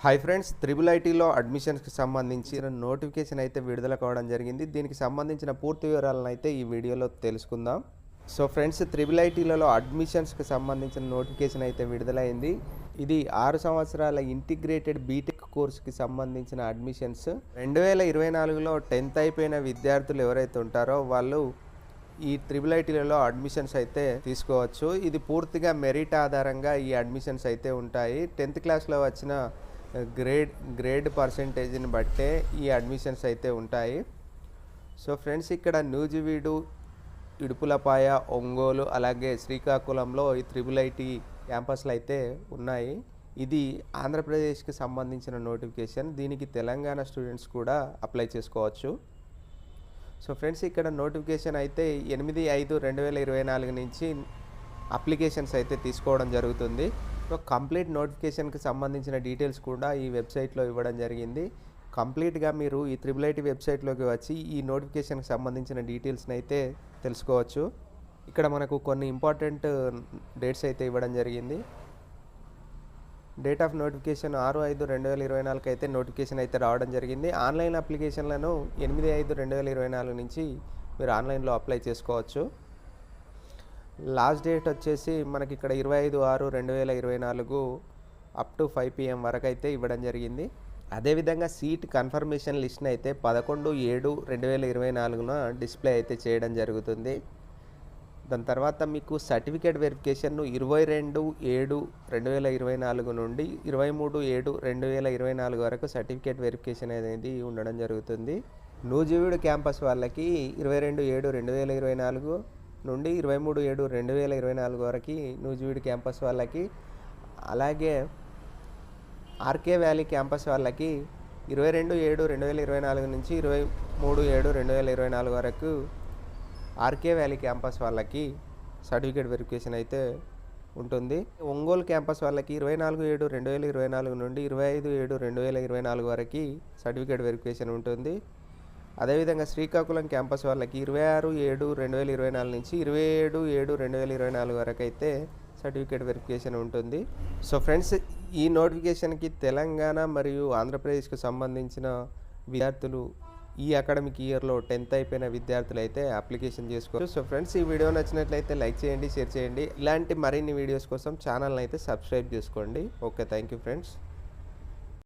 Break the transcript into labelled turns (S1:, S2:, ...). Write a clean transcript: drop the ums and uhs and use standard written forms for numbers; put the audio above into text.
S1: Hi friends, triple ఐటీలో అడ్మిషన్స్కి సంబంధించిన notification అయితే విడుదల కావడం జరిగింది. దీనికి సంబంధించిన పూర్తి వివరాలను అయితే ఈ వీడియోలో తెలుసుకుందాం. సో ఫ్రెండ్స్, త్రిబుల్ ఐటీలలో అడ్మిషన్స్కి సంబంధించిన నోటిఫికేషన్ అయితే విడుదలైంది. ఇది 6 సంవత్సరాల ఇంటిగ్రేటెడ్ బీటెక్ కోర్సుకి సంబంధించిన అడ్మిషన్స్. 2024లో 10th అయిపోయిన విద్యార్థులు ఎవరైతే ఉంటారో వాళ్ళు ఈ త్రిబుల్ ఐటీలలో అడ్మిషన్స్ అయితే తీసుకోవచ్చు. ఇది పూర్తిగా మెరిట్ ఆధారంగా ఈ అడ్మిషన్స్ అయితే ఉంటాయి. 10th క్లాస్లో వచ్చిన గ్రేడ్ పర్సెంటేజ్ని బట్టే ఈ అడ్మిషన్స్ అయితే ఉంటాయి. సో ఫ్రెండ్స్, ఇక్కడ నూజివీడు, ఇడుపులపాయ, ఒంగోలు అలాగే శ్రీకాకుళంలో ఈ త్రిబుల్ ఐటీ క్యాంపస్లు అయితే ఉన్నాయి. ఇది ఆంధ్రప్రదేశ్కి సంబంధించిన నోటిఫికేషన్. దీనికి తెలంగాణ స్టూడెంట్స్ కూడా అప్లై చేసుకోవచ్చు. సో ఫ్రెండ్స్, ఇక్కడ నోటిఫికేషన్ అయితే 8/5/2024 నుంచి అప్లికేషన్స్ అయితే తీసుకోవడం జరుగుతుంది. సో కంప్లీట్ నోటిఫికేషన్కి సంబంధించిన డీటెయిల్స్ కూడా ఈ వెబ్సైట్లో ఇవ్వడం జరిగింది. కంప్లీట్గా మీరు ఈ త్రిబుల్ ఐటీ వెబ్సైట్లోకి వచ్చి ఈ నోటిఫికేషన్కి సంబంధించిన డీటెయిల్స్ని అయితే తెలుసుకోవచ్చు. ఇక్కడ మనకు కొన్ని ఇంపార్టెంట్ డేట్స్ అయితే ఇవ్వడం జరిగింది. డేట్ ఆఫ్ నోటిఫికేషన్ 6/5/2024 అయితే నోటిఫికేషన్ అయితే రావడం జరిగింది. ఆన్లైన్ అప్లికేషన్లను 8/5/2024 నుంచి మీరు ఆన్లైన్లో అప్లై చేసుకోవచ్చు. లాస్ట్ డేట్ వచ్చేసి మనకి ఇక్కడ 25/6/2024 అప్ టు 5 PM వరకు అయితే ఇవ్వడం జరిగింది. అదేవిధంగా సీట్ కన్ఫర్మేషన్ లిస్ట్ని అయితే 11/7/2024 డిస్ప్లే అయితే చేయడం జరుగుతుంది. దాని తర్వాత మీకు సర్టిఫికేట్ వెరిఫికేషన్ను 22/7/2024 నుండి 23/7/2024 వరకు సర్టిఫికేట్ వెరిఫికేషన్ అనేది ఉండడం జరుగుతుంది. నూజివీడు క్యాంపస్ వాళ్ళకి 22/7/2024 నుండి 23/7/2024 వరకు నూజివీడు క్యాంపస్ వాళ్ళకి, అలాగే ఆర్కే వ్యాలీ క్యాంపస్ వాళ్ళకి 22/7/2024 నుంచి 23/7/2024 వరకు ఆర్కే వ్యాలీ క్యాంపస్ వాళ్ళకి సర్టిఫికేట్ వెరిఫికేషన్ అయితే ఉంటుంది. ఒంగోలు క్యాంపస్ వాళ్ళకి 24/7/2024 నుండి 25/7/2024 వరకు సర్టిఫికేట్ వెరిఫికేషన్ ఉంటుంది. అదేవిధంగా శ్రీకాకుళం క్యాంపస్ వాళ్ళకి 26/7/2024 నుంచి 27/7/2024 వరకు అయితే సర్టిఫికేట్ వెరిఫికేషన్ ఉంటుంది. సో ఫ్రెండ్స్, ఈ నోటిఫికేషన్కి తెలంగాణ మరియు ఆంధ్రప్రదేశ్కి సంబంధించిన విద్యార్థులు ఈ అకాడమిక్ ఇయర్లో 10th అయిపోయిన విద్యార్థులు అయితే అప్లికేషన్ చేసుకోవచ్చు. సో ఫ్రెండ్స్, ఈ వీడియో నచ్చినట్లయితే లైక్ చేయండి, షేర్ చేయండి. ఇలాంటి మరిన్ని వీడియోస్ కోసం ఛానల్ని అయితే సబ్స్క్రైబ్ చేసుకోండి. Okay, thank you friends.